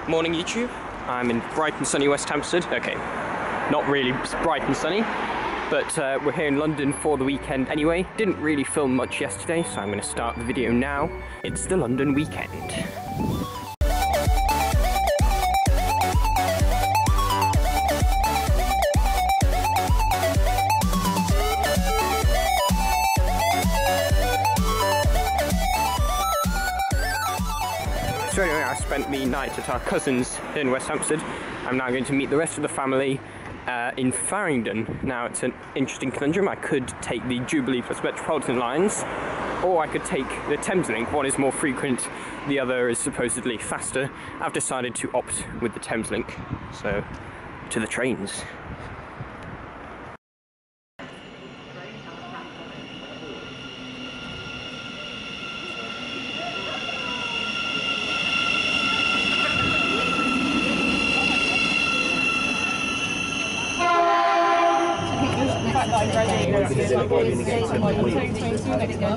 Morning YouTube, I'm in bright and sunny West Hampstead. Okay, not really bright and sunny, but we're here in London for the weekend anyway. Didn't really film much yesterday, so I'm going to start the video now. It's the London weekend. So anyway, I spent the night at our cousin's in West Hampstead. I'm now going to meet the rest of the family in Farringdon. Now it's an interesting conundrum. I could take the Jubilee plus Metropolitan lines, or I could take the Thameslink. One is more frequent, the other is supposedly faster. I've decided to opt with the Thameslink, so to the trains.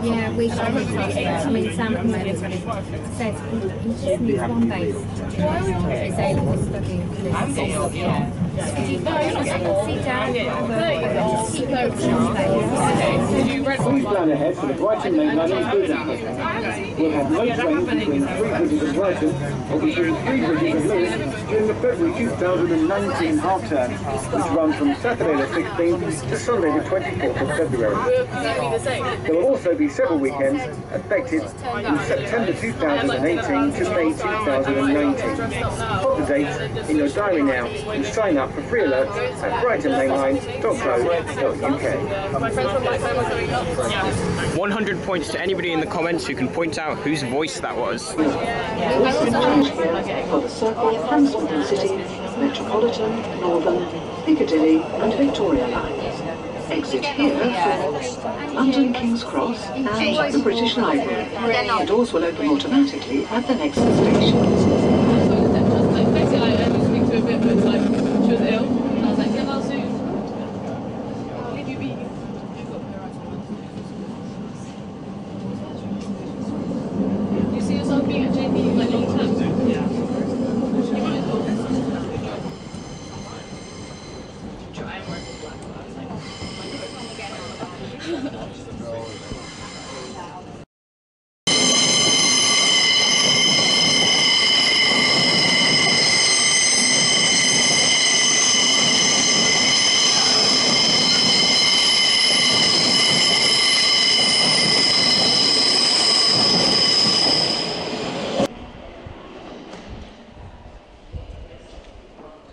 Yeah, we should. I mean, Sam says he just needs one base. It's able to study. Sit down. Please plan ahead for the Brighton main line on Cathedral. We'll have no trains between 3 bridges of Brighton or between 3 bridges of Lewes during the February 2019 half-term, which runs from Saturday the 16th to Sunday the 24th of February. There will also be several weekends effective in September 2018 to May 2019. Put the dates in your diary now and sign up for free alerts at brightonmainline.co.uk. 100 points to anybody in the comments who can point out whose voice that was. For the Circle, Frankal City, Metropolitan, Northern, Piccadilly and Victoria lines. Exit here for London King's Cross and the British Library. The doors will open automatically at the next station. Basically, I was speaking to a bit, but it's like, she was ill. And I was like, get well soon. I'll leave you be. Do you see yourself being at JP like long term? Yeah. Try and work with black class.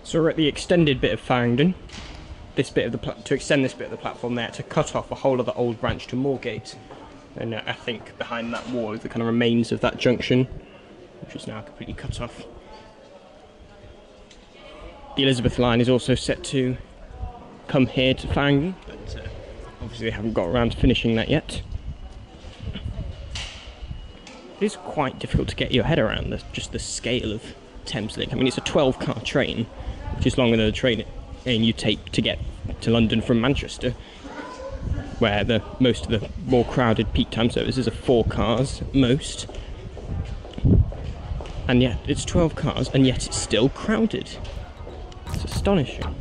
So we're at the extended bit of Farringdon. This bit of the to extend this bit of the platform there to cut off a whole other old branch to Moorgate, and I think behind that wall is the kind of remains of that junction, which is now completely cut off. The Elizabeth line is also set to come here to Farringdon, but obviously they haven't got around to finishing that yet. It is quite difficult to get your head around just the scale of Thameslink. I mean, it's a 12-car train, which is longer than the train you take to get to London from Manchester, where most of the more crowded peak time services are 4 cars at most. And yet it's 12 cars, and yet it's still crowded. It's astonishing.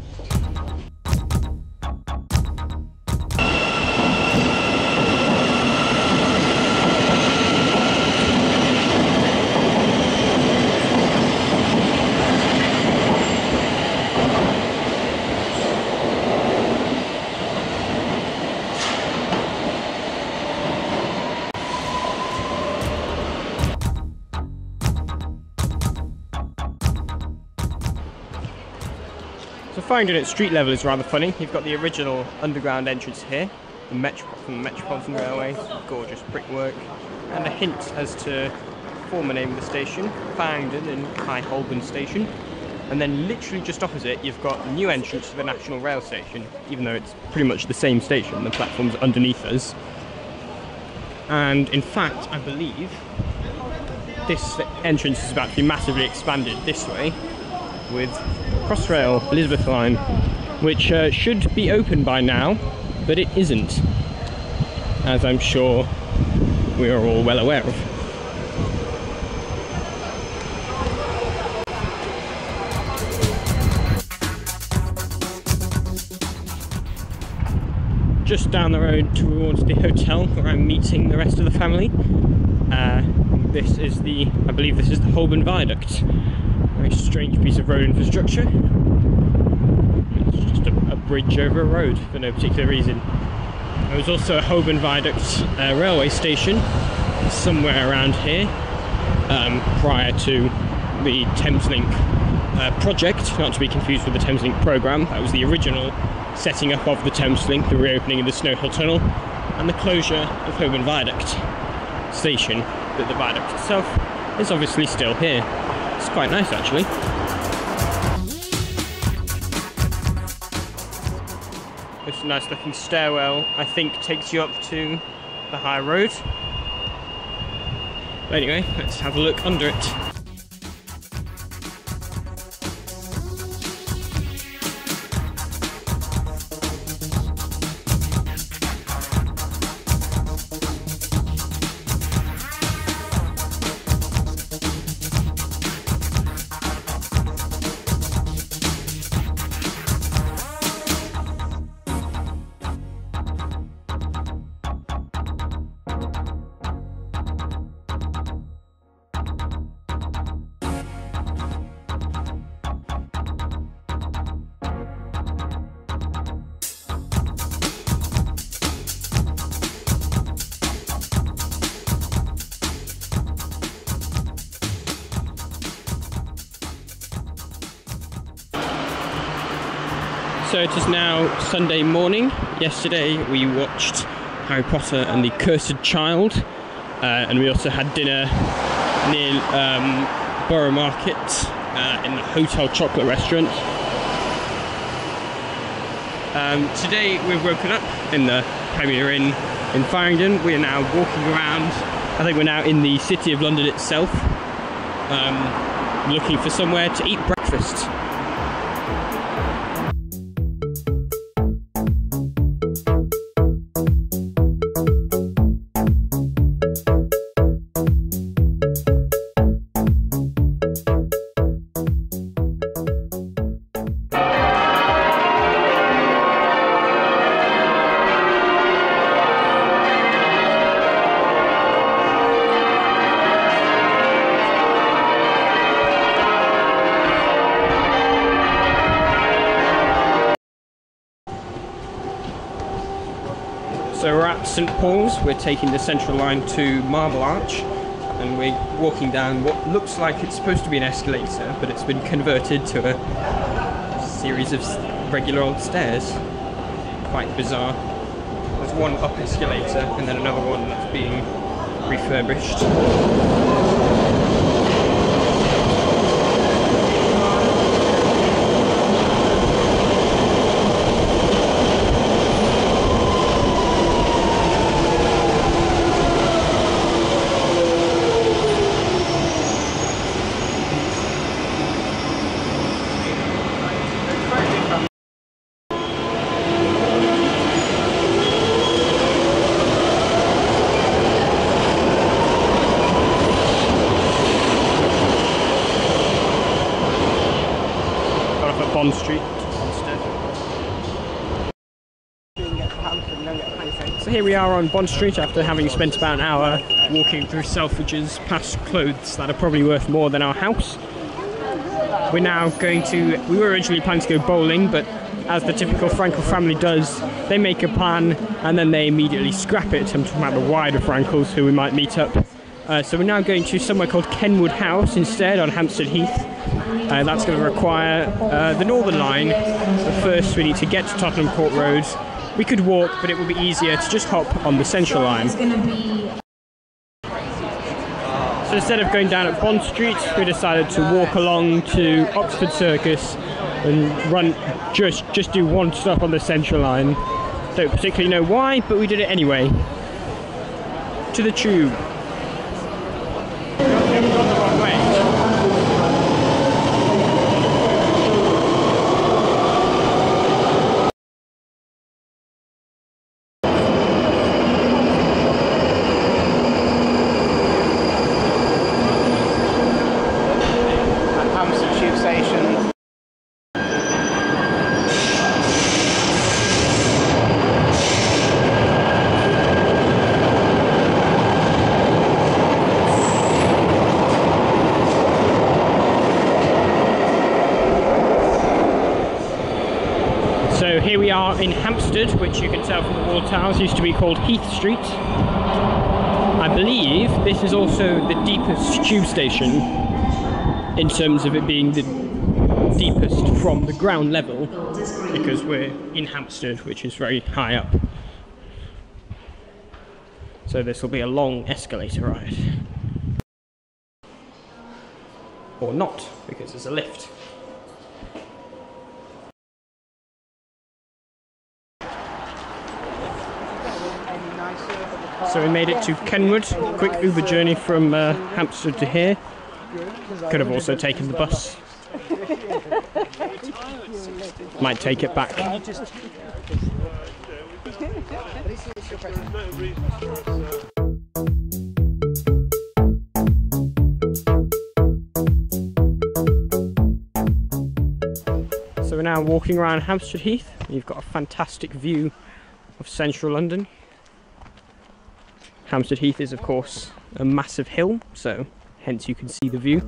So Farringdon at street level is rather funny. You've got the original underground entrance here, from the Metropolitan Railway, gorgeous brickwork, and a hint as to the former name of the station, Farringdon and High Holborn Station. And then literally just opposite, you've got the new entrance to the National Rail Station, even though it's pretty much the same station, the platform's underneath us. And in fact, I believe this entrance is about to be massively expanded this way, with Crossrail Elizabeth line, which should be open by now, but it isn't, as I'm sure we are all well aware of. just down the road towards the hotel where I'm meeting the rest of the family. This is I believe this is the Holborn Viaduct. Very strange piece of road infrastructure. It's just a bridge over a road for no particular reason. There was also a Holborn Viaduct railway station somewhere around here prior to the Thameslink project, not to be confused with the Thameslink programme. That was the original setting up of the Thameslink, the reopening of the Snow Hill Tunnel, and the closure of Holborn Viaduct station. But the viaduct itself is obviously still here. It's quite nice actually. This nice looking stairwell, I think, takes you up to the high road. But anyway, let's have a look under it. So it is now Sunday morning. Yesterday we watched Harry Potter and the Cursed Child, and we also had dinner near Borough Market in the Hotel Chocolate Restaurant. Today we've woken up in the Premier Inn in Farringdon. We are now walking around. I think we're now in the City of London itself, looking for somewhere to eat breakfast. So we're at St Paul's, we're taking the Central Line to Marble Arch, and we're walking down what looks like it's supposed to be an escalator, but it's been converted to a series of regular old stairs. Quite bizarre. There's one up escalator and then another one that's being refurbished. Bond Street instead. So here we are on Bond Street after having spent about an hour walking through Selfridges past clothes that are probably worth more than our house. We're now going to, we were originally planning to go bowling, but as the typical Frankal family does, they make a plan and then they immediately scrap it. I'm talking about the wider Frankals who we might meet up. So we're now going to somewhere called Kenwood House instead on Hampstead Heath. That's going to require the Northern Line, but first we need to get to Tottenham Court Road. We could walk, but it would be easier to just hop on the Central Line. So instead of going down at Bond Street, we decided to walk along to Oxford Circus and run, just do one stop on the Central Line. Don't particularly know why, but we did it anyway. To the Tube. We haven't gone the wrong way. here we are in Hampstead, which you can tell from the wall towers used to be called Heath Street. I believe this is also the deepest tube station in terms of it being the deepest from the ground level, because we're in Hampstead, which is very high up. So this will be a long escalator ride. Or not, because there's a lift. So we made it to Kenwood, quick Uber journey from Hampstead to here. Could have also taken the bus. Might take it back. So we're now walking around Hampstead Heath. You've got a fantastic view of central London. Hampstead Heath is of course a massive hill, so hence you can see the view.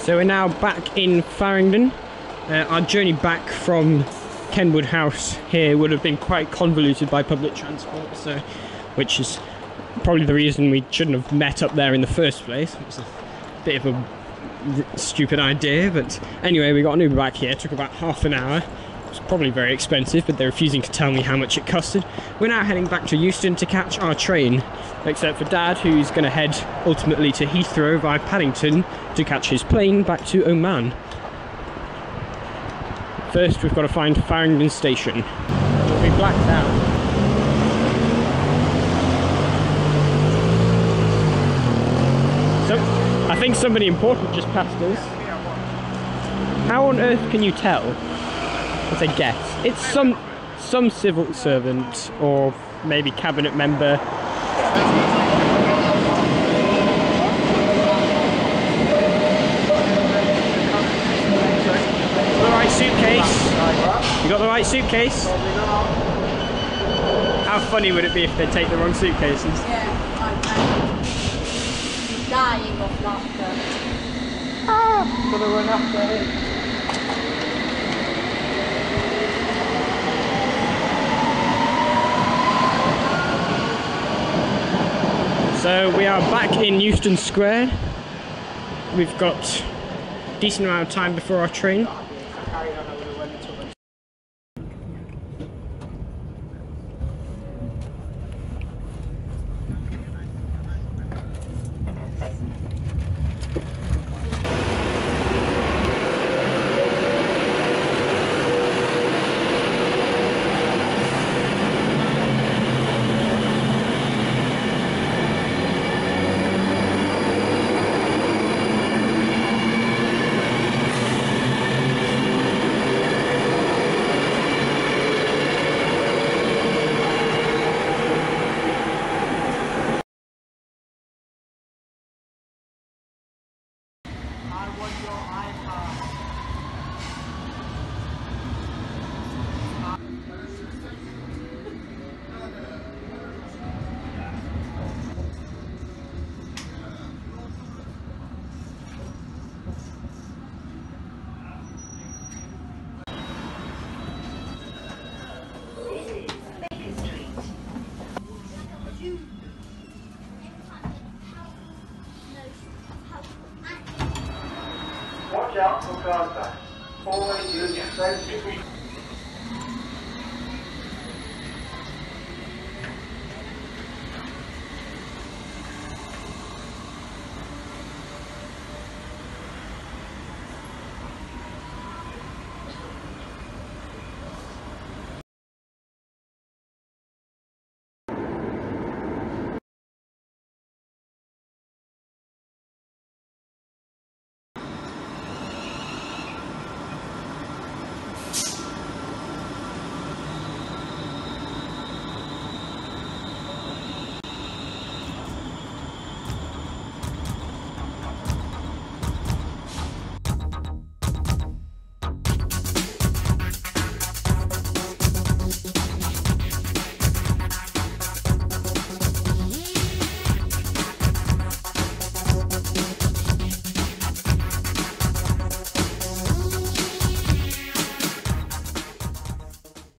So we're now back in Farringdon. Our journey back from Kenwood House here would have been quite convoluted by public transport, so which is probably the reason we shouldn't have met up there in the first place. It was a bit of a stupid idea, but anyway, we got an Uber back here. It took about half an hour. It was probably very expensive, but they're refusing to tell me how much it costed. We're now heading back to Euston to catch our train, except for Dad, who's going to head ultimately to Heathrow via Paddington to catch his plane back to Oman. First, we've got to find Farringdon Station. It'll be blacked out. So, I think somebody important just passed us. How on earth can you tell? It's a guess. It's some civil servant or maybe cabinet member. The right suitcase. You got the right suitcase? How funny would it be if they take the wrong suitcases? Yeah, dying of laughter. Gonna run after it. So we are back in Euston Square. We've got a decent amount of time before our train. Watch out for car signs. Always use your safety.